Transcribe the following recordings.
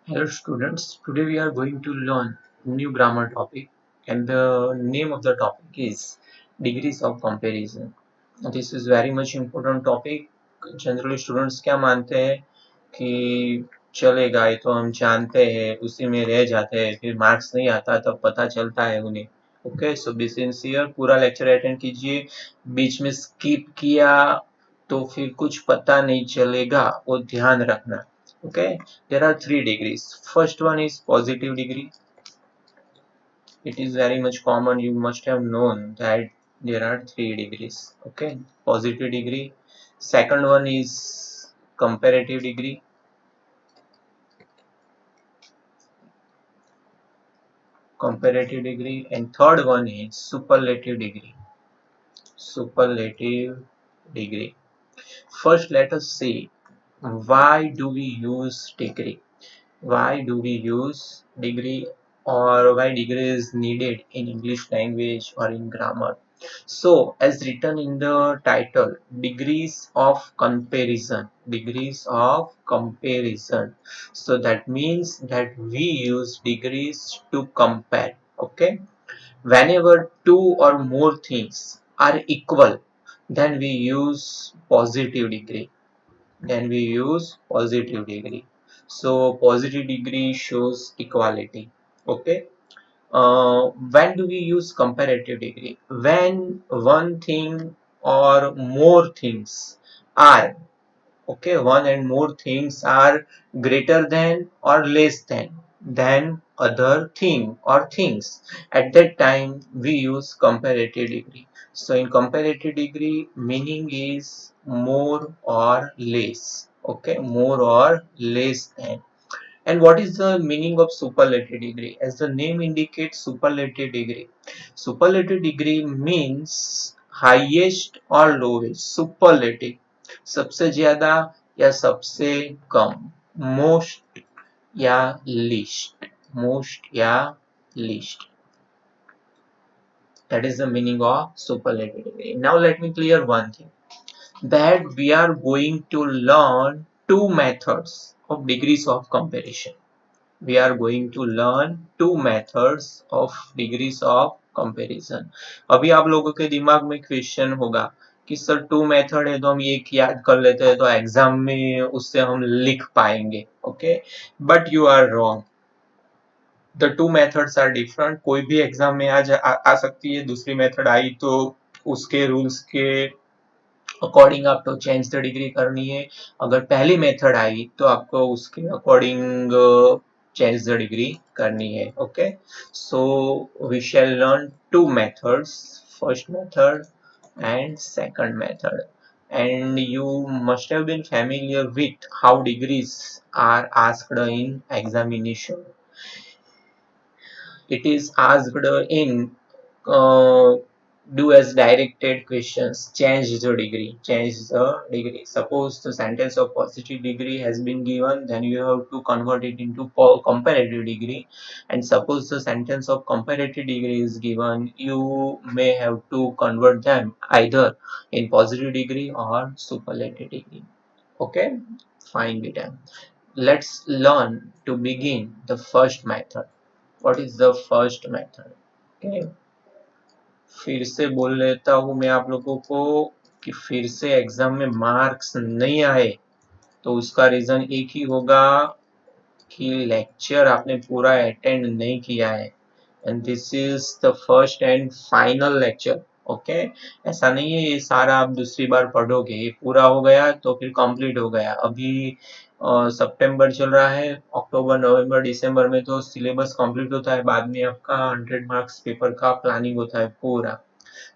Hello students, today we are going to learn new grammar topic and the name of the topic is degrees of comparison. This is very much important topic. Generally students क्या मानते हैं कि चलेगा ये तो हम जानते हैं उसी में रह जाते हैं फिर मार्क्स नहीं आता तब पता चलता है उन्हें. ओके सो बी सिंसियर, पूरा लेक्चर अटेंड कीजिए. बीच में स्किप किया तो फिर कुछ पता नहीं चलेगा, वो ध्यान रखना. Okay, there are three degrees. First one is positive degree. It is very much common. You must have known that there are three degrees. Okay, positive degree. Second one is comparative degree. Comparative degree, and third one is superlative degree. Superlative degree. First, let us see why do we use degree. Why do we use degree, or why degree is needed in English language or in grammar? So as written in the title, degrees of comparison, degrees of comparison. So that means that we use degrees to compare. Okay, whenever two or more things are equal, then we use positive degree. So positive degree shows equality. Okay. When do we use comparative degree? When one thing or more things are, okay, one and more things are greater than or less than other thing or things. At that time we use comparative degree. So in comparative degree, meaning is more or less. Okay, more or less than. And what is the meaning of superlative degree? As the name indicates, superlative degree. Superlative degree means highest or lowest. Superlative. सबसे ज्यादा या सबसे कम. Most या least. Most या least. That is the meaning of superlative degree. Now let me clear one thing. That we are going to learn two methods of degrees of comparison. We are going to learn two methods of degrees of comparison. अभी आप लोगों के दिमाग में question होगा कि sir to method है तो हम ये याद कर लेते हैं तो एग्जाम में उससे हम लिख पाएंगे. Okay, but you are wrong. The two methods are different. कोई भी एग्जाम में आ सकती है. दूसरी मेथड आई तो उसके रूल्स के अकॉर्डिंग आपको चेंज द डिग्री करनी है. अगर पहली मेथड आई तो आपको उसके अकॉर्डिंग चेंज द डिग्री करनी है. Okay, so we shall learn two methods, first method and second method, and you must have been familiar with how degrees are asked in examination. It is asked in uh, do as directed questions. Change the degree. Suppose the sentence of positive degree has been given, then you have to convert it into comparative degree. And suppose the sentence of comparative degree is given, you may have to convert them either in positive degree or superlative degree. Okay, fine with them. Let's learn to begin the first method. What is the first method? Okay, फिर से बोल लेता हूँ मैं आप लोगों को कि फिर से एग्जाम में मार्क्स नहीं आए तो उसका रीजन एक ही होगा कि लेक्चर आपने पूरा अटेंड नहीं किया है. And this is the first and final lecture. Okay, ऐसा नहीं है ये सारा आप दूसरी बार पढ़ोगे. ये पूरा हो गया तो फिर कंप्लीट हो गया. अभी सितंबर चल रहा है. अक्टूबर नवंबर दिसंबर में तो सिलेबस कंप्लीट होता है. बाद में आपका 100 मार्क्स पेपर का प्लानिंग होता है पूरा.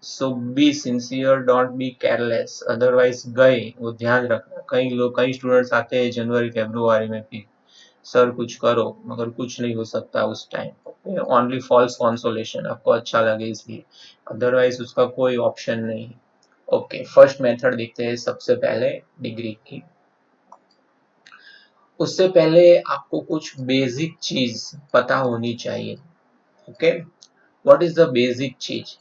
So be sincere, don't be careless, otherwise गए वो ध्यान रखना. कई स्टूडेंट्स आते हैं जनवरी फरवरी में फिर सर कुछ करो, मगर कुछ नहीं हो सकता उस टाइम. ओनली फॉल्स कंसोलेशन, आपको अच्छा लगे इसलिए, अदरवाइज उसका कोई ऑप्शन नहीं. ओके, फर्स्ट मेथड देखते हैं सबसे पहले डिग्री की. उससे पहले आपको कुछ बेसिक चीज पता होनी चाहिए. Okay, what is the basic चीज?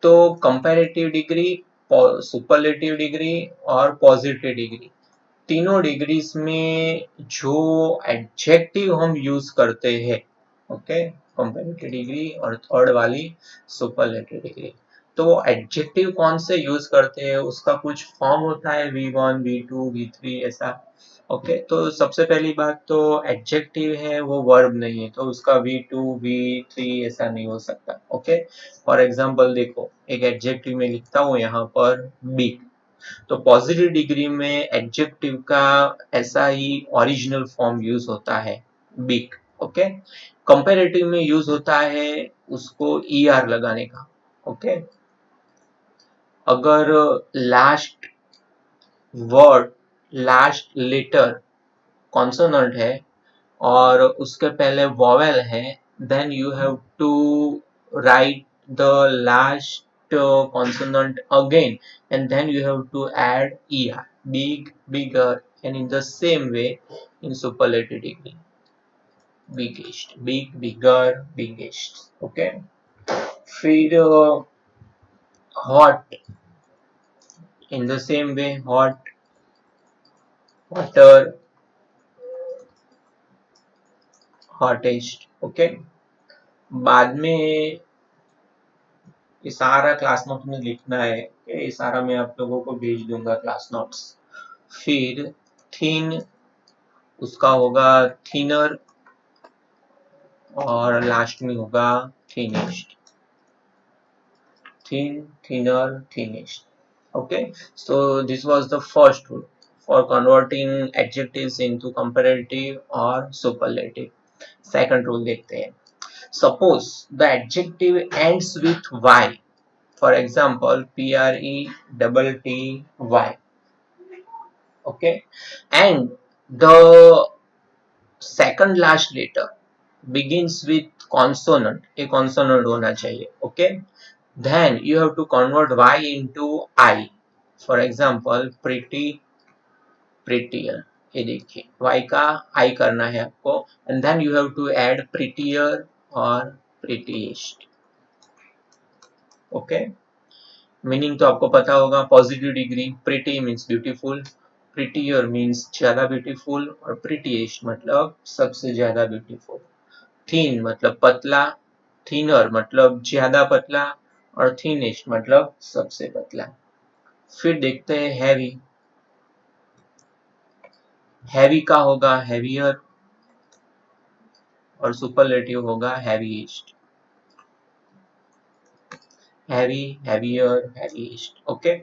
तो कंपैरेटिव डिग्री, सुपरलेटिव डिग्री और पॉजिटिव डिग्री, तीनों डिग्रीज में जो एडजेक्टिव हम यूज करते हैं, ओके, कंपैरेटिव डिग्री और थर्ड वाली सुपरलेटिव डिग्री, तो वो एडजेक्टिव कौन से यूज करते हैं, उसका कुछ फॉर्म होता है V1 V2 V3 ऐसा। ओके, तो सबसे पहली बात तो एडजेक्टिव है वो वर्ब नहीं है, तो उसका V2 V3 ऐसा नहीं हो सकता। ओके, फॉर एग्जांपल देखो, एक एडजेक्टिव में लिखता हूँ यहाँ पर बिग, तो पॉजिटिव डिग्री में एडजेक्टिव का ऐसा ही ओरिजिनल फॉर्म यूज होता है, बिग। ओके, कंपैरेटिव में यूज होता है उसको ER लगाने का। ओके, अगर last word, last letter consonant है और उसके पहले वॉवेल है, then you have to write the last consonant again, and then you have to add er, big, bigger, and in the same way in superlative degree, biggest, big, bigger, biggest. Okay, फिर hot, in the same way hot, hotter, hottest. Okay, बाद में ये सारा class note में लिखना है, ये सारा मैं आप लोगों को भेज दूंगा क्लास नोट्स। फिर थीन, उसका होगा थीनर, और लास्ट में होगा thinnest, thin, thinner, thinnest. Okay, so this was the first rule for converting adjectives into comparative और सुपरलेटिव। सेकंड रूल देखते हैं। Suppose the adjective ends with Y, for example PRETTY, okay, and the second last letter begins with consonant, a consonant होना चाहिए, okay, then you have to convert y into I, for example pretty, prettier, ये देखिए y का I करना है आपको, and then you have to add prettier और prettiest। okay, meaning तो आपको पता होगा, positive degree pretty means beautiful, prettier means ज्यादा ब्यूटीफुल, और प्रिटीएस्ट मतलब सबसे ज्यादा ब्यूटीफुल। थीन मतलब पतला, थीनर मतलब ज्यादा पतला, और थीनेस्ट मतलब सबसे पतला। फिर देखते हैं हैवी, हैवी का होगा हैवियर, और सुपरलेटिव होगा heaviest, heavy, heavier, heaviest. Okay,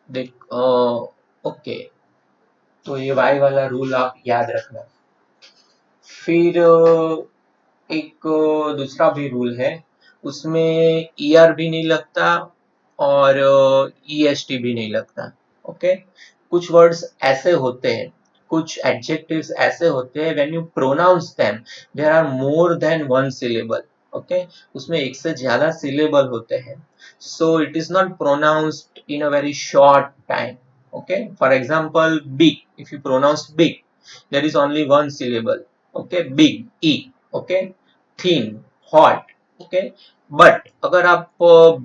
देख ओके, तो ये वाई वाला रूल आप याद रखना। फिर एक दूसरा भी रूल है, उसमें ER भी नहीं लगता और EST भी नहीं लगता। ओके, कुछ वर्ड्स ऐसे होते हैं, कुछ एडजेक्टिव्स ऐसे होते हैं, when you pronounce them there are more than one syllable. Okay, उसमें एक से ज्यादा सिलेबल होते हैं, so it is not pronounced in a very short time. Okay, for example big, if you pronounce big there is only one syllable, okay, big, e, okay, thin, hot, okay, but अगर आप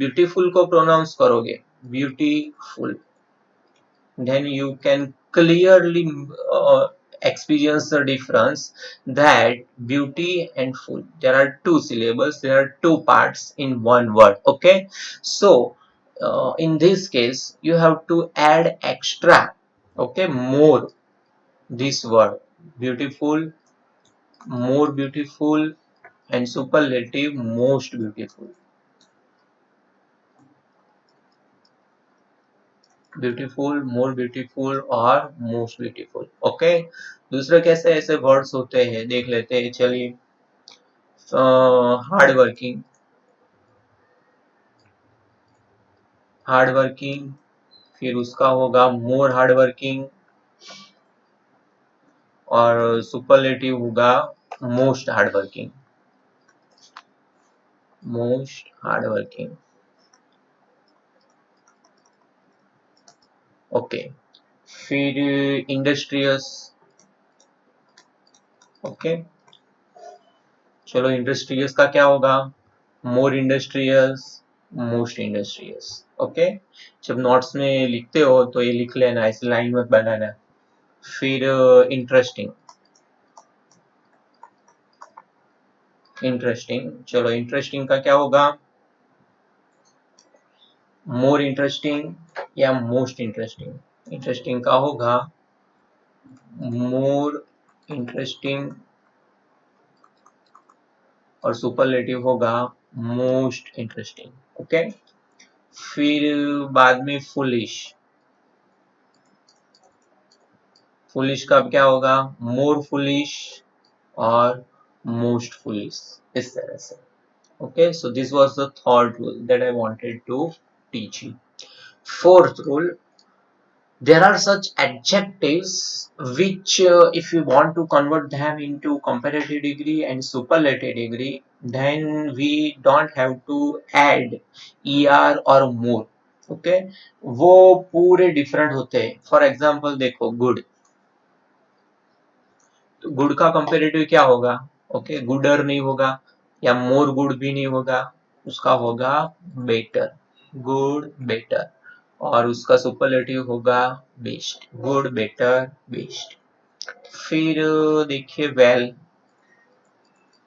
beautiful को pronounce करोगे beautiful, then you can clearly experience the difference that beauty and full, there are two syllables, there are two parts in one word. Okay, so in this case you have to add extra, okay, more, this word beautiful, more beautiful, and superlative most beautiful, beautiful, more beautiful और most beautiful. Okay, दूसरे कैसे ऐसे words होते हैं देख लेते हैं, चलिए। हार्ड वर्किंग, हार्ड वर्किंग, फिर उसका होगा मोर हार्ड वर्किंग, और सुपरलेटिव होगा most hard working, most hard working. Okay, फिर इंडस्ट्रियस। ओके, चलो इंडस्ट्रियस का क्या होगा, मोर इंडस्ट्रियस, मोस्ट इंडस्ट्रियस। ओके, जब नोट्स में लिखते हो तो ये लिख लेना, ऐसे लाइन मत बनाना। फिर इंटरेस्टिंग, इंटरेस्टिंग, चलो इंटरेस्टिंग का क्या होगा? मोर इंटरेस्टिंग या मोस्ट इंटरेस्टिंग? इंटरेस्टिंग का होगा मोर इंटरेस्टिंग और सुपरलेटिव होगा मोस्ट इंटरेस्टिंग। ओके, फिर बाद में फुलिश, फुलिश का क्या होगा? मोर फुलिश और मोस्ट फुलिश, इस तरह से। Okay, so this was the third rule that I wanted to teach you. Fourth rule, there are such adjectives which if you want to convert them into comparative degree and superlative degree, then we don't have to add er or more. Okay, वो पूरे different होते हैं। For example देखो, good, तो good का comparative क्या होगा? Okay, Gudur नहीं होगा, या मोर गुड भी नहीं होगा, उसका होगा बेटर, गुड बेटर। और उसका सुपरलेटिव होगा बेस्ट, गुड बेटर बेस्ट। फिर देखिए वेल,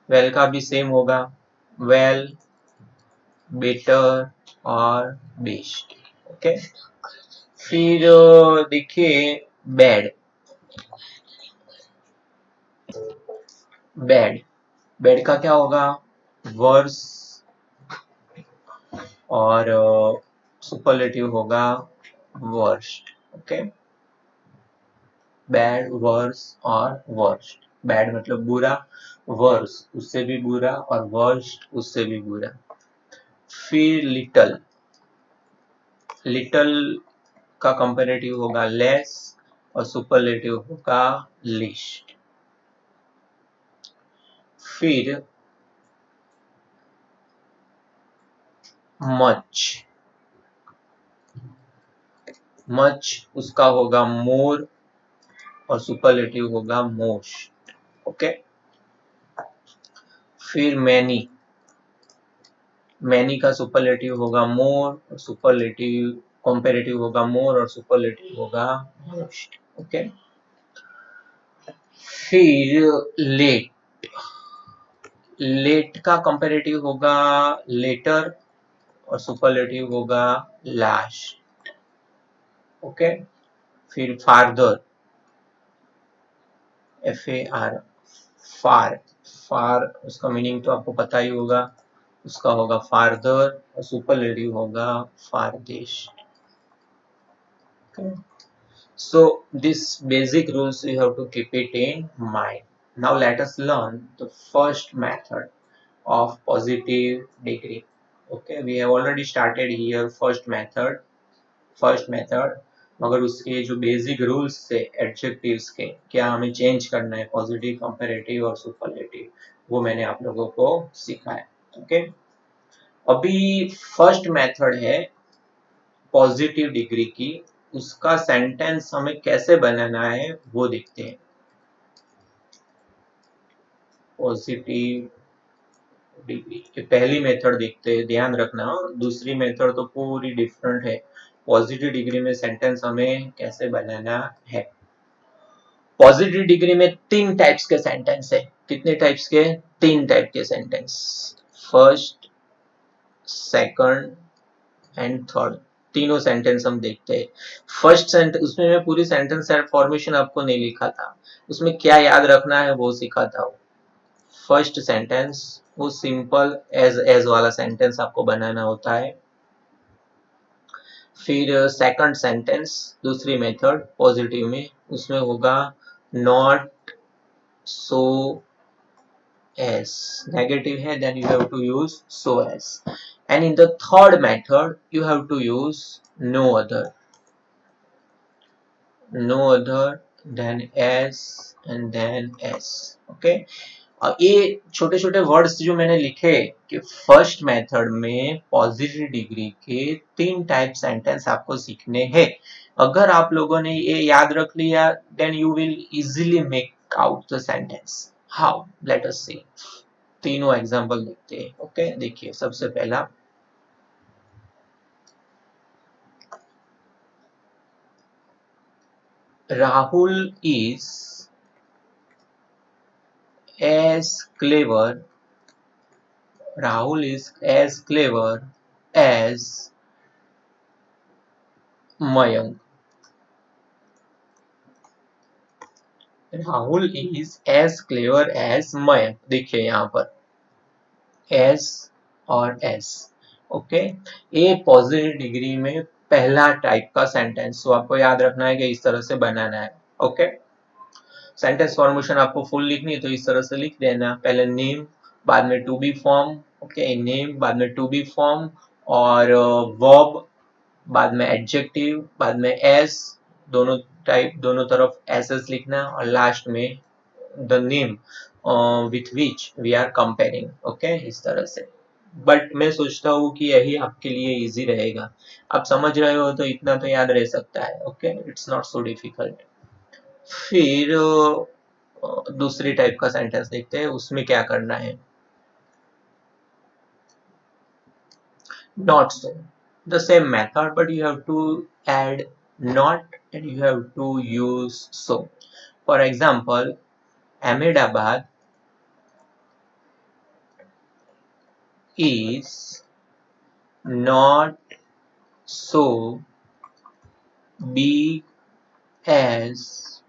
वेल का भी सेम होगा, वेल बेटर और बेस्ट। ओके, फिर देखिए बैड, बैड, बैड का क्या होगा? वर्स और सुपरलेटिव होगा वर्स्ट। ओके, बैड, वर्स और वर्स्ट। बैड मतलब बुरा, वर्स उससे भी बुरा, और वर्स्ट उससे भी बुरा। फिर लिटल, लिटल का कंपेरेटिव होगा लेस और सुपरलेटिव होगा लिस्ट। फिर मच, मच उसका होगा मोर और सुपरलेटिव होगा मोस्ट। ओके, फिर मैनी, मैनी का सुपरलेटिव होगा मोर और सुपरलेटिव, कंपेरेटिव होगा मोर और सुपरलेटिव होगा मोस्ट। ओके, फिर लेट, लेट का कंपेरेटिव होगा लेटर और सुपरलेटिव होगा लास्ट। ओके, फिर फार्दर, एफ ए आर, फार, फार उसका मीनिंग तो आपको पता ही होगा, उसका होगा फार्दर और सुपरलेटिव होगा farthest. Okay. So these basic rules we have to keep it in mind. Now let us learn the first method of positive degree. Okay, we have already started here first method, first method, मगर उसके जो basic rules थे adjectives के, क्या हमें change करना है positive, comparative और सुपरलेटिव, वो मैंने आप लोगों को सिखाया। ओके, अभी फर्स्ट मेथड है पॉजिटिव डिग्री की, उसका सेंटेंस हमें कैसे बनाना है वो देखते हैं। पॉजिटिव डिग्री की पहली मेथड देखते हैं, ध्यान रखना, दूसरी मेथड तो पूरी डिफरेंट है। पॉजिटिव डिग्री में सेंटेंस हमें कैसे बनाना है। पॉजिटिव डिग्री में तीन टाइप्स के सेंटेंस है। कितने टाइप्स के? तीन टाइप के sentence, first, second and third, तीनों सेंटेंस हम देखते हैं। फर्स्ट सेंटेंस, उसमें मैं पूरी सेंटेंस फॉर्मेशन आपको नहीं लिखा था, उसमें क्या याद रखना है वो सिखाता हूँ। फर्स्ट सेंटेंस वो सिंपल एज वाला सेंटेंस आपको बनाना होता है। फिर सेकंड सेंटेंस, दूसरी मेथड पॉजिटिव में, उसमें होगा नॉट सो as, negative है then you have to use so as, and in the third method you have to use no other, no other than as and then as. okay, और ये छोटे छोटे words जो मैंने लिखे कि first method में पॉजिटिव डिग्री के तीन टाइप सेंटेंस आपको सीखने हैं, अगर आप लोगों ने ये याद रख लिया then you will easily make out the sentence. How, let us see, तीनों एग्जांपल देखते हैं। ओके, देखिए सबसे पहला, Rahul is as clever. Rahul is as clever as Mayank. Rahul is as clever as Mayank. देखिए यहाँ पर एस और as. Okay, a positive degree में पहला टाइप का सेंटेंस, तो आपको याद रखना है कि इस तरह से बनाना है. ओके, सेंटेंस फॉर्मेशन आपको फुल लिखनी है तो इस तरह से लिख देना. पहले नेम, बाद में to be form. Okay, name बाद में टू बी फॉर्म, और वर्ब बाद में एडजेक्टिव, बाद में एस, दोनों टाइप दोनों तरफ एस एस लिखना, और लास्ट में the name with which we are comparing. Okay, इस तरह से. बट मैं सोचता हूँ कि यही आपके लिए इजी रहेगा. आप समझ रहे हो तो इतना तो याद रह सकता है. Okay, it's not so difficult. फिर दूसरी टाइप का सेंटेंस देखते हैं, उसमें क्या करना है. Not so. The same method, but you have to add not and you have to use so. For example, Ahmedabad is not so big as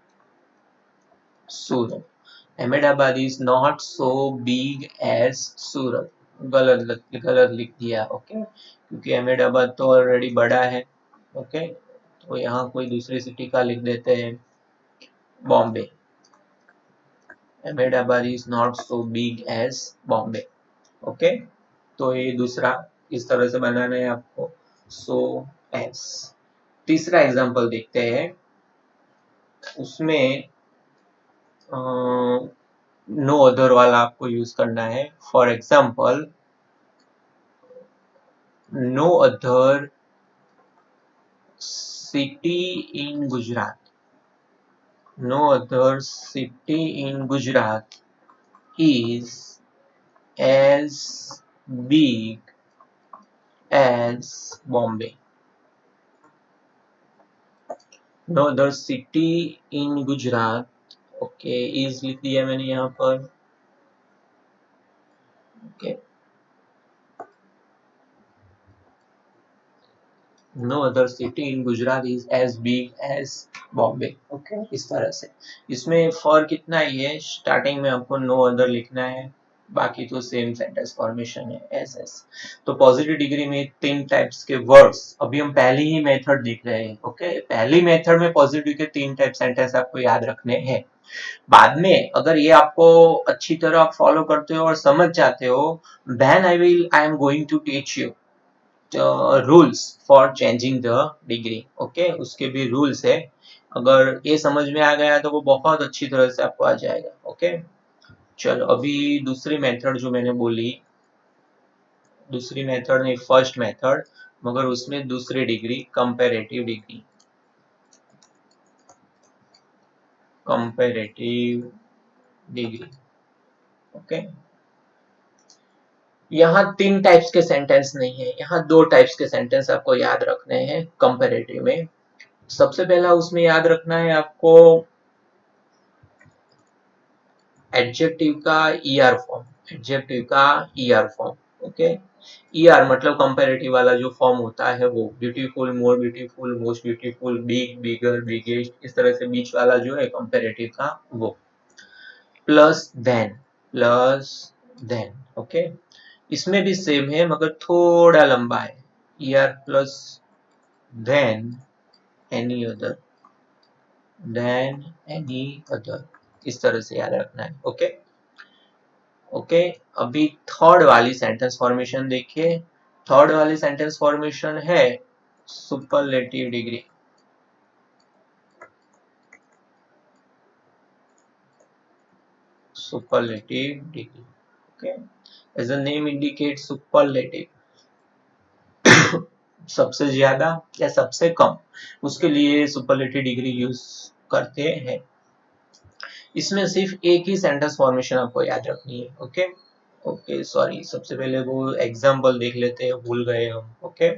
Surat. Ahmedabad is not so big as Surat. गलत लिख दिया. Okay, क्योंकि अहमदाबाद तो already बड़ा है. Okay, तो यहाँ कोई दूसरी सिटी का लिख देते हैं, Bombay. Ahmedabad is not so big as Bombay. Okay, तो ये दूसरा इस तरह से बनाना है आपको, so as. तीसरा एग्जांपल देखते हैं, उसमें नो अदर वाला आपको यूज करना है. For example, no other city in Gujarat. No other city in Gujarat is as big as Bombay. No other city in Gujarat. Okay, is लिख दिया मैंने यहाँ पर. Okay, no other city in Gujarat is as big as Bombay. Okay, इस तरह से. इसमें फर्क इतना ही है, स्टार्टिंग में आपको नो अदर लिखना है, बाकी तो सेम सेंटेंस फॉर्मेशन है एस एस. तो पॉजिटिव डिग्री में तीन टाइप्स के वर्ड्स, अभी हम पहली ही मेथड देख रहे हैं. ओके, पहली मेथड में पॉजिटिव के तीन टाइप सेंटेंस आपको याद रखने हैं. बाद में अगर ये आपको अच्छी तरह फॉलो करते हो और समझ जाते हो, then I am going to teach you rules for changing the degree. Okay, उसके भी रूल्स है. अगर ये समझ में आ गया तो वो बहुत अच्छी तरह से आपको आ जाएगा. ओके, चलो अभी दूसरी मेथड जो मैंने बोली, दूसरी मेथड नहीं, फर्स्ट मेथड, मगर उसमें दूसरी degree, comparative degree. Comparative degree. Okay, यहाँ तीन टाइप्स के सेंटेंस नहीं है, यहाँ दो टाइप्स के सेंटेंस आपको याद रखने हैं कंपैरेटिव में. सबसे पहला उसमें याद रखना है आपको एडजेक्टिव का ईआर फॉर्म. एडजेक्टिव का ईआर फॉर्म. ओके, ईआर मतलब कंपैरेटिव वाला जो फॉर्म होता है वो, beautiful, more beautiful, most beautiful, big, bigger, biggest, इस तरह से बीच वाला जो है कंपैरेटिव का वो. Plus than, plus than. Okay, इसमें भी सेम है मगर थोड़ा लंबा है. ER plus than any other, than any other, इस तरह से याद रखना है. ओके, ओके, अभी थर्ड वाली सेंटेंस फॉर्मेशन देखिए. थर्ड वाली सेंटेंस फॉर्मेशन है superlative degree. Superlative degree. Okay, as the name indicate, superlative, सबसे ज्यादा या सबसे कम, उसके लिए सुपरलेटिव डिग्री यूज करते हैं. इसमें सिर्फ एक ही सेंटेंस फॉर्मेशन आपको याद रखनी है. ओके, ओके, सॉरी, सबसे पहले वो एग्जांपल देख लेते हैं, भूल गए हम. ओके,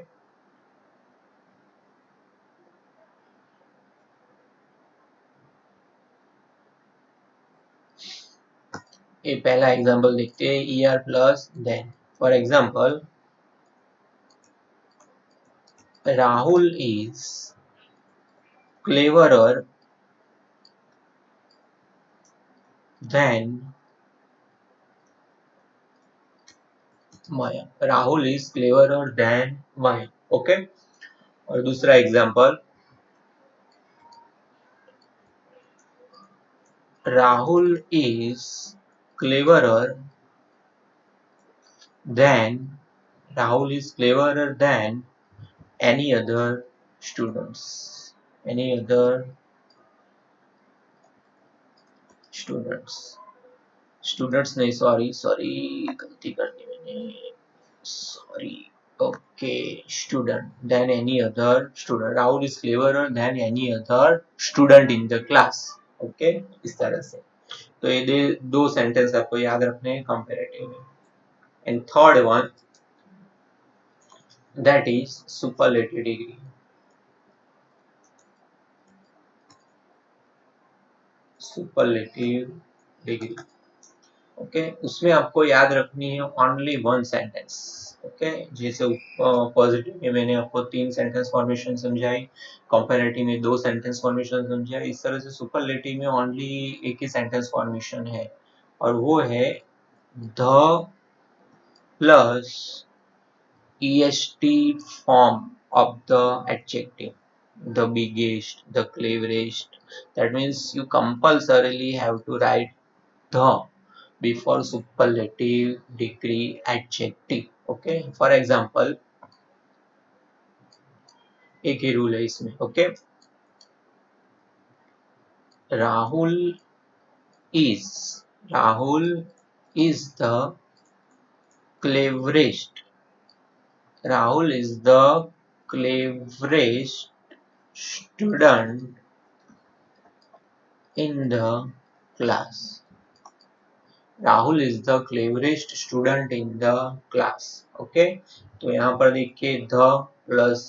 ये पहला एग्जांपल देखते हैं, ER plus than. For example, Rahul is cleverer than Maya. Rahul is cleverer than Maya. Okay. और दूसरा example, Rahul is cleverer than Rahul is cleverer than any other students. Any other students. Students नहीं, sorry गलती कर दी मैंने, sorry. Okay, student than any other student. Rahul is cleverer than any other student in the class. Okay, इस तरह से. तो ये दो सेंटेंस आपको याद रखने हैं कंपैरेटिव में. And third one, that is superlative degree. Superlative degree. Okay, उसमें आपको याद रखनी है ओनली वन सेंटेंस. ओके, जैसे पॉजिटिव में मैंने आपको 3 सेंटेंस फॉर्मेशन समझाई, कंपैरेटिव में 2 सेंटेंस फॉर्मेशन समझाई, इस तरह से सुपरलेटिव में ओनली एक ही सेंटेंस फॉर्मेशन है, और वो है the plus est form of the adjective. The biggest, the cleverest. That means you compulsorily have to write the before superlative degree adjective. Okay, for example, एक ही रूल है इसमें. Okay, Rahul is Rahul is the cleverest. Rahul is the cleverest student in the class. Rahul is the cleverest student in the class. Okay, तो यहाँ पर देखिए the plus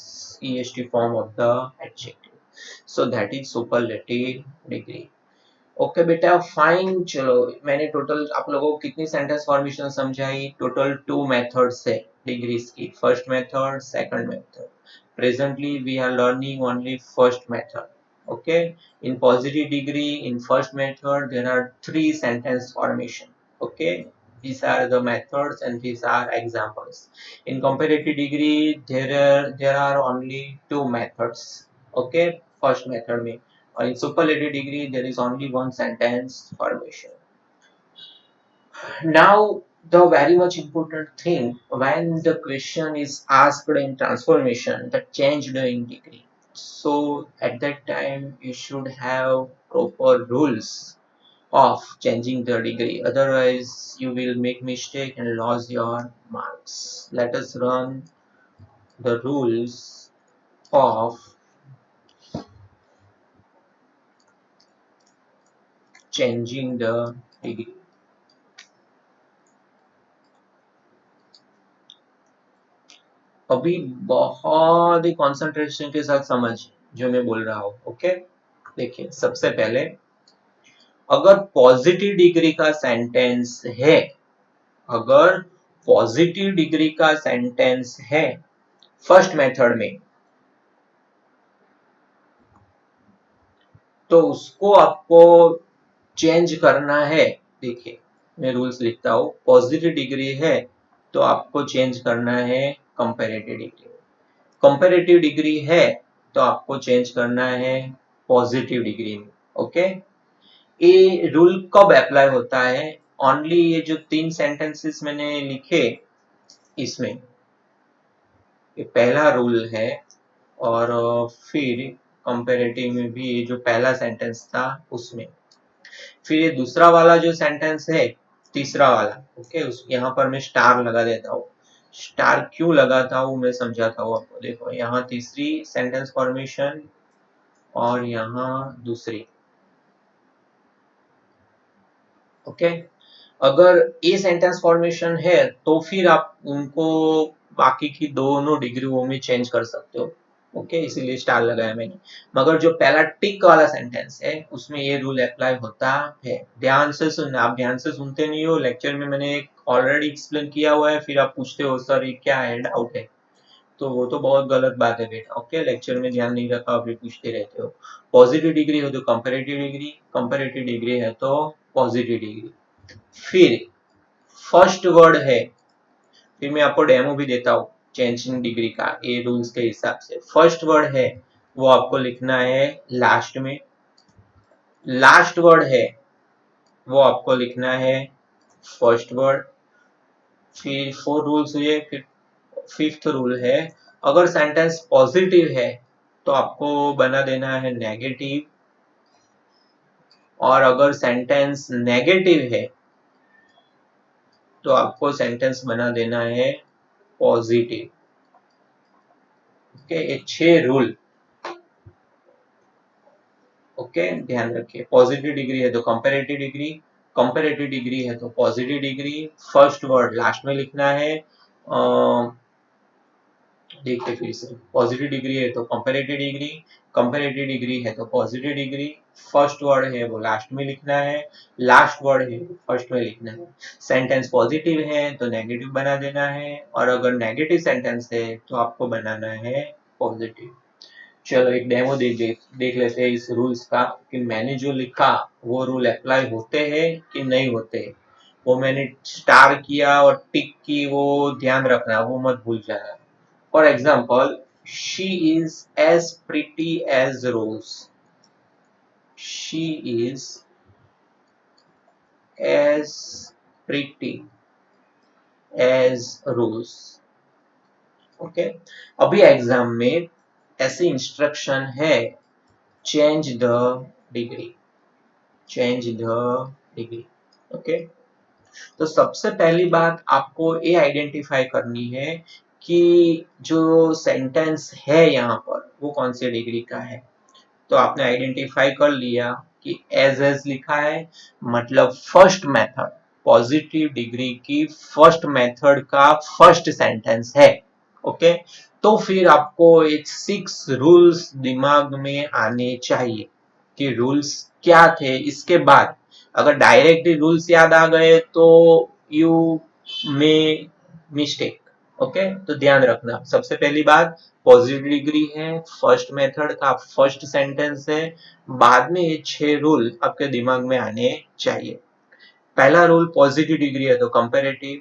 est form of the adjective, so that is superlative degree. Okay बेटा, fine. चलो, मैंने total आप लोगों को कितनी सेंटेंस फॉर्मेशन समझाई? टोटल 2 मेथड्स है डिग्रीज की. First method, second method. Presently we are learning only first method. Okay, in positive degree, in first method there are 3 sentence formation. Okay, these are the methods and these are examples. In comparative degree there are only 2 methods. Okay, first method में, or in superlative degree there is only one sentence formation. Now the very much important thing, when the question is asked in transformation, the changed in degree, so at that time you should have proper rules of changing the degree, otherwise you will make mistake and lose your marks. Let us run the rules of changing the degree. अभी बहुत ही concentration के साथ समझ जो मैं बोल रहा हूँ. ओके, देखिए, सबसे पहले अगर पॉजिटिव डिग्री का सेंटेंस है, अगर पॉजिटिव डिग्री का सेंटेंस है फर्स्ट मेथड में, तो उसको आपको चेंज करना है. देखिए, मैं रूल्स लिखता हूँ. पॉजिटिव डिग्री है तो आपको चेंज करना है कंपैरेटिव डिग्री. कंपैरेटिव डिग्री है तो आपको चेंज करना है पॉजिटिव डिग्री में. ओके, ये रूल कब अप्लाई होता है? ओनली ये जो 3 सेंटेंसेस मैंने लिखे इसमें, ये पहला रूल है. और फिर कंपैरेटिव में भी ये जो पहला सेंटेंस था उसमें, फिर ये दूसरा वाला जो सेंटेंस है, तीसरा वाला. ओके, उस यहाँ पर मैं स्टार लगा देता हूँ. स्टार क्यों लगाता हूँ मैं समझाता हूँ आपको. देखो, यहाँ तीसरी सेंटेंस फॉर्मेशन और यहाँ दूसरी. ओके, अगर ए सेंटेंस फॉर्मेशन है तो फिर आप उनको बाकी की दोनों डिग्रियों में चेंज कर सकते हो. ओके, इसीलिए स्टार लगाया मैंने। मगर जो पहला टिक वाला सेंटेंस है उसमें ये रूल अप्लाई होता है। ध्यान से सुनना, आप ध्यान से सुनते नहीं हो, लेक्चर में मैंने ऑलरेडी एक्सप्लेन किया हुआ है, फिर आप पूछते हो सर ये क्या है, डाउट है, तो वो तो बहुत गलत बात है बेटा। ओके, लेक्चर में ध्यान नहीं रखा फिर पूछते रहते हो। पॉजिटिव डिग्री है तो कंपेरेटिव डिग्री, कंपेरेटिव डिग्री है तो पॉजिटिव डिग्री। फिर फर्स्ट वर्ड है, फिर मैं आपको डेमो भी देता हूँ चेंजिंग डिग्री का, ए रूल्स के हिसाब से। फर्स्ट वर्ड है वो आपको लिखना है लास्ट में, लास्ट वर्ड है वो आपको लिखना है फर्स्ट वर्ड। फिर फोर रूल्स हुए, फिर फिफ्थ रूल है, अगर सेंटेंस पॉजिटिव है तो आपको बना देना है नेगेटिव, और अगर सेंटेंस नेगेटिव है तो आपको सेंटेंस बना देना है पॉजिटिव। ओके, ये 6 रूल। ओके, ध्यान रखिए। पॉजिटिव डिग्री है तो कंपेरेटिव डिग्री, कंपेरेटिव डिग्री है तो positive degree, first word last में लिखना है। देखिए फिर से, पॉजिटिव डिग्री है तो कंपेरेटिव डिग्री, कंपेरेटिव डिग्री है तो पॉजिटिव डिग्री, फर्स्ट वर्ड है वो लास्ट में लिखना है, लास्ट वर्ड है फर्स्ट में लिखना है। सेंटेंस पॉजिटिव है तो नेगेटिव बना देना है, और अगर नेगेटिव सेंटेंस है तो आपको बनाना है पॉजिटिव। चलो एक डेमो देख लेते हैं इस रूल्स का, कि मैंने जो लिखा वो रूल अप्लाई होते हैं कि नहीं होते। वो मैंने स्टार किया और टिक की, वो ध्यान रखना, वो मत भूल जाना। For example, she is as pretty as rose, she is as pretty as rose. Okay, अभी एग्जाम में ऐसी इंस्ट्रक्शन है, change the degree, change the degree. Okay, तो सबसे पहली बात आपको ये आइडेंटिफाई करनी है कि जो सेंटेंस है यहाँ पर वो कौन सी डिग्री का है। तो आपने आइडेंटिफाई कर लिया कि एज लिखा है, मतलब फर्स्ट मेथड, पॉजिटिव डिग्री की फर्स्ट मेथड का फर्स्ट सेंटेंस है। ओके, तो फिर आपको एक 6 रूल्स दिमाग में आने चाहिए कि रूल्स क्या थे। इसके बाद अगर डायरेक्टली रूल्स याद आ गए तो यू मे मिस्टेक। ओके, तो ध्यान रखना, सबसे पहली बात पॉजिटिव डिग्री है, फर्स्ट मेथड का फर्स्ट सेंटेंस है, बाद में ये 6 रूल आपके दिमाग में आने चाहिए। पहला रूल पॉजिटिव डिग्री है तो कंपेरेटिव,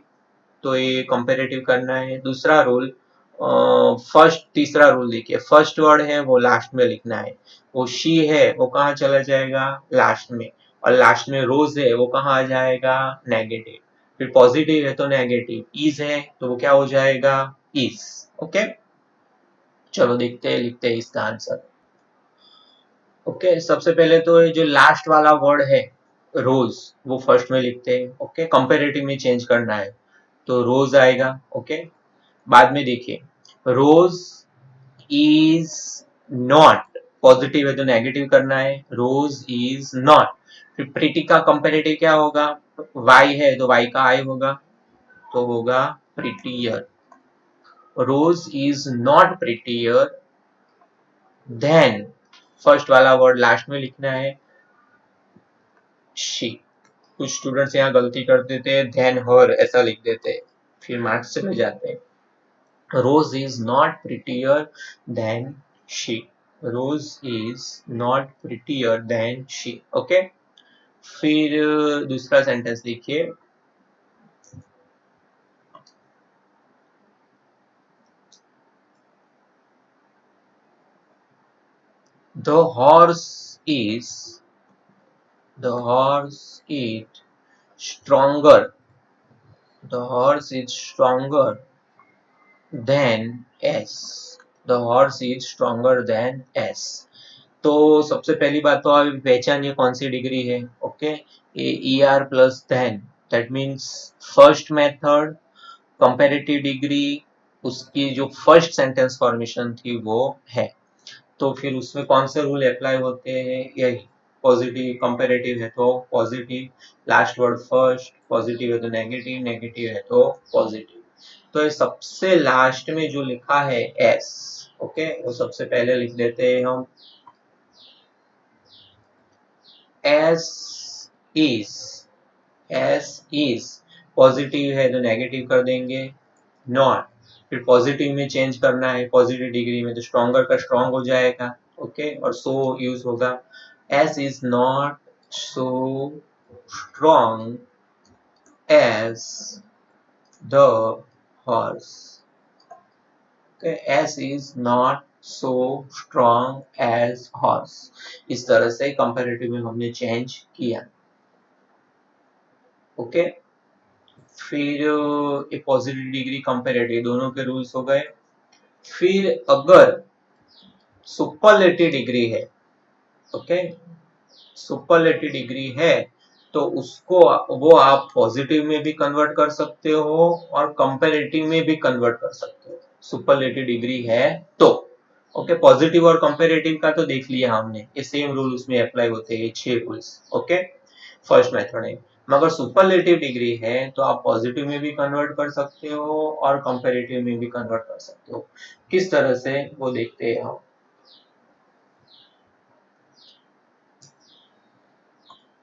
तो ये कंपेरेटिव करना है। दूसरा रूल, फर्स्ट तीसरा रूल देखिए, फर्स्ट वर्ड है वो लास्ट में लिखना है, वो शी है वो कहाँ चला जाएगा, लास्ट में, और लास्ट में रोज है वो कहाँ आ जाएगा, नेगेटिव। फिर पॉजिटिव है तो नेगेटिव, इज है तो वो क्या हो जाएगा, इज। ओके, चलो देखते हैं, लिखते हैं इसका आंसर। ओके, सबसे पहले तो ये जो लास्ट वाला वर्ड है रोज, वो फर्स्ट में लिखते हैं। ओके, कंपेरेटिव में चेंज करना है तो रोज आएगा। ओके, बाद में देखिए, रोज इज नॉट, पॉजिटिव है तो नेगेटिव करना है, रोज इज नॉट। फिर प्रीटी का कंपेरेटिव क्या होगा, वाई है तो वाई का आई होगा, तो होगा prettier. Rose is not prettier than, first वाला वर्ड लास्ट में लिखना है, शी। कुछ स्टूडेंट्स यहाँ गलती कर देते हैं, देन हर ऐसा लिख देते हैं, फिर मार्क्स चले जाते हैं। Rose is not prettier than she. Rose is not prettier than she. Okay? फिर दूसरा सेंटेंस देखिए, the horse is, the horse is stronger, the horse is stronger than S, the horse is stronger than S। तो सबसे पहली बात तो आप पहचानिए कौन सी डिग्री है। Okay, E R plus than, that means first method, comparative degree, उसकी जो फर्स्ट सेंटेंस फॉर्मेशन थी वो है। तो फिर उसमें कौन से रूल अप्लाई होते हैं, यही पॉजिटिव, कंपेरेटिव है तो positive, last word first, positive है तो नेगेटिव, नेगेटिव है तो पॉजिटिव। तो ये सबसे लास्ट में जो लिखा है एस, ओके, वो सबसे पहले लिख देते हैं हम S is. S is positive है तो नेगेटिव कर देंगे, नॉट फिर पॉजिटिव में चेंज करना है पॉजिटिव डिग्री में तो स्ट्रॉन्गर का स्ट्रॉन्ग हो जाएगा। ओके, और सो यूज होगा ass is not so strong as the horse. Okay, ass is not so strong as horse. इस तरह से कंपैरेटिव में हमने चेंज किया। ओके, फिर एक पॉजिटिव डिग्री कंपैरेटिव दोनों के रूल्स हो गए। फिर अगर सुपरलेटिव डिग्री है, ओके, सुपरलेटिव डिग्री है तो उसको वो आप पॉजिटिव में भी कन्वर्ट कर सकते हो और कंपैरेटिव में भी कन्वर्ट कर सकते हो सुपरलेटिव डिग्री है तो। ओके, पॉजिटिव और कंपैरेटिव का तो देख लिया हमने, ये सेम रूल उसमें अप्लाई होते हैं, 6 रूल्स। ओके, फर्स्ट मेथड है। मगर सुपरलेटिव डिग्री है तो आप पॉजिटिव में भी कन्वर्ट कर सकते हो और कंपैरेटिव में भी कन्वर्ट कर सकते हो। किस तरह से वो देखते हैं हम।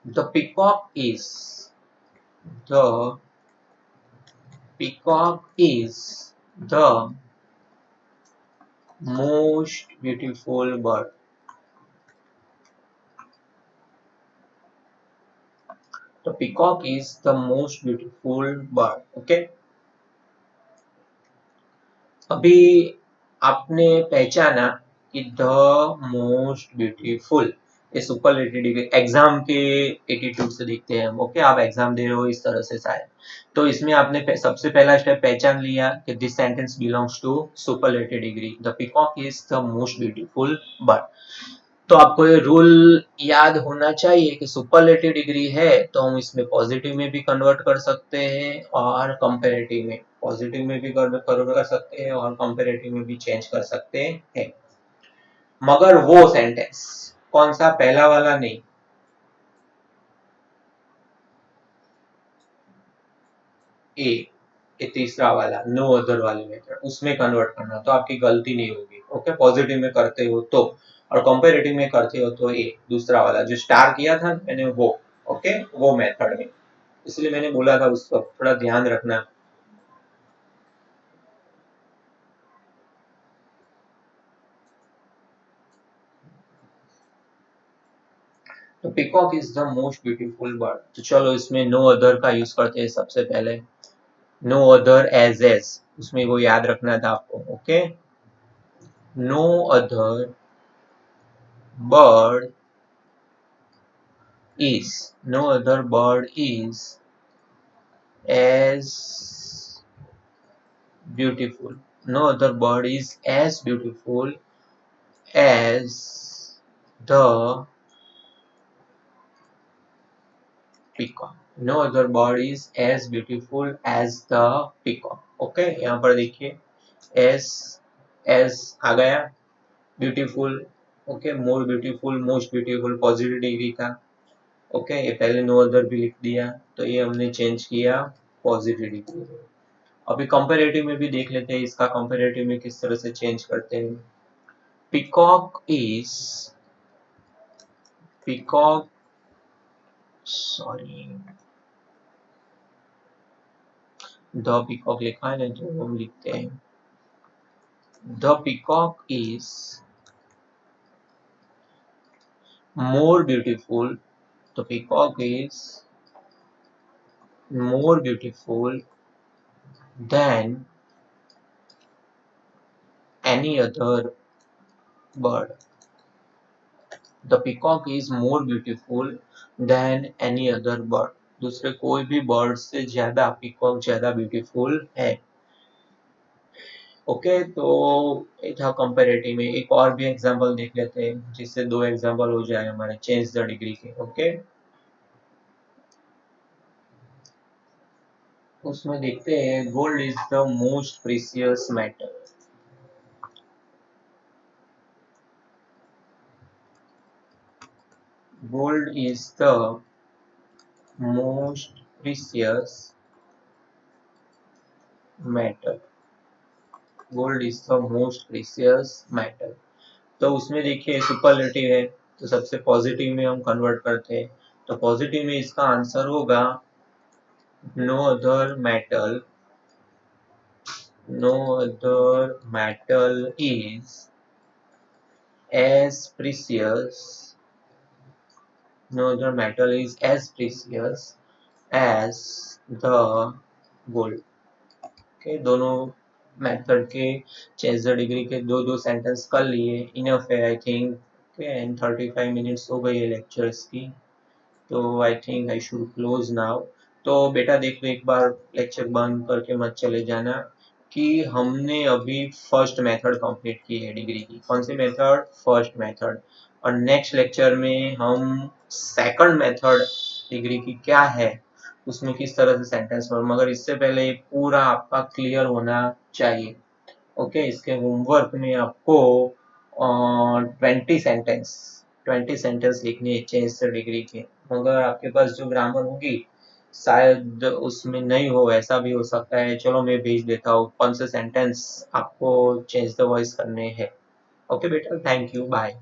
The peacock is the peacock is the most beautiful bird. The peacock is the most beautiful bird. Okay. अभी आपने पहचाना कि द मोस्ट ब्यूटीफुल ये सुपरलेटिव डिग्री एग्जाम के एटीट्यूड से देखते हैं हम। ओके, आप एग्जाम दे रहे हो इस तरह से शायद, तो इसमें आपने सबसे पहला स्टेप पहचान लिया कि this sentence belongs to superlative degree. The peacock is the most beautiful bird. तो आपको ये रूल याद होना चाहिए कि सुपरलेटिव डिग्री है तो हम इसमें पॉजिटिव में भी कन्वर्ट कर सकते हैं और कंपैरेटिव में पॉजिटिव में भी कन्वर्ट कर सकते हैं और कंपैरेटिव में भी चेंज कर सकते हैं। मगर वो सेंटेंस कौन सा, पहला वाला नहीं, ए ये तीसरा वाला नो अदर वाले मेथड, उसमें कन्वर्ट करना तो आपकी गलती नहीं होगी। ओके, पॉजिटिव में करते हो तो, और कंपैरेटिव में करते हो तो ए दूसरा वाला जो स्टार किया था मैंने वो। ओके, वो मेथड में, इसलिए मैंने बोला था उस वक्त थोड़ा ध्यान रखना। तो peacock is the most beautiful bird, तो चलो इसमें नो अदर का यूज करते हैं सबसे पहले। नो अदर एज उसमें वो याद रखना था आपको। Okay, no other bird is, no other bird is as beautiful, no other bird is as beautiful as the peacock, no other bird is as beautiful as the peacock। Okay, यहाँ पर देखिए as आ गया, beautiful, okay, मोर beautiful, most beautiful positive degree का। Okay, ये पहले no other भी लिख दिया तो ये हमने चेंज किया पॉजिटिव डिग्री। अभी कंपैरेटिव में भी देख लेते हैं इसका, कंपैरेटिव में किस तरह से चेंज करते हैं। Peacock is, peacock, sorry, the peacock लिखा है ना तो हम लिखते हैं the peacock is more beautiful, तो peacock is more beautiful then any other bird. The peacock is more beautiful then any other bird, दूसरे कोई भी बर्ड से ज्यादा पीकॉक ज्यादा ब्यूटीफुल है। ओके, तो ये था कंपैरेटिव में। एक और भी एग्जांपल देख लेते हैं जिससे दो एग्जांपल हो जाए हमारे चेंज द डिग्री के। ओके, उसमें देखते हैं gold is the most precious metal. Gold is the most precious metal gold is the most precious metal. तो उसमें देखिए सुपरलेटिव है, तो सबसे पॉजिटिव में हम कन्वर्ट करते हैं, तो पॉजिटिव में इसका आंसर होगा no other metal, no other metal is as precious, no other metal is as precious as the gold। के दोनों मेथड के चेंज द डिग्री के दो दो सेंटेंस कर लिए, इनफ है I think. Okay, and 35 minutes हो गई है लेक्चर्स की, तो I think I should close now. तो बेटा देखो, एक बार लेक्चर बंद करके मत चले जाना कि हमने अभी फर्स्ट मेथड कंप्लीट की है डिग्री की। कौन सी मेथड? First method. और नेक्स्ट लेक्चर में हम सेकंड मेथड डिग्री की क्या है, उसमें किस तरह से सेंटेंस फॉर्म, मगर इससे पहले पूरा आपका क्लियर होना चाहिए। ओके, इसके होमवर्क में आपको 20 सेंटेंस लिखने चाहिए इस डिग्री के, मगर आपके पास जो ग्रामर होगी शायद उसमें नहीं हो, ऐसा भी हो सकता है। चलो मैं भेज देता हूँ कौन से सेंटेंस आपको चेंज द वॉइस करने हैं। ओके बेटा, थैंक यू, बाय।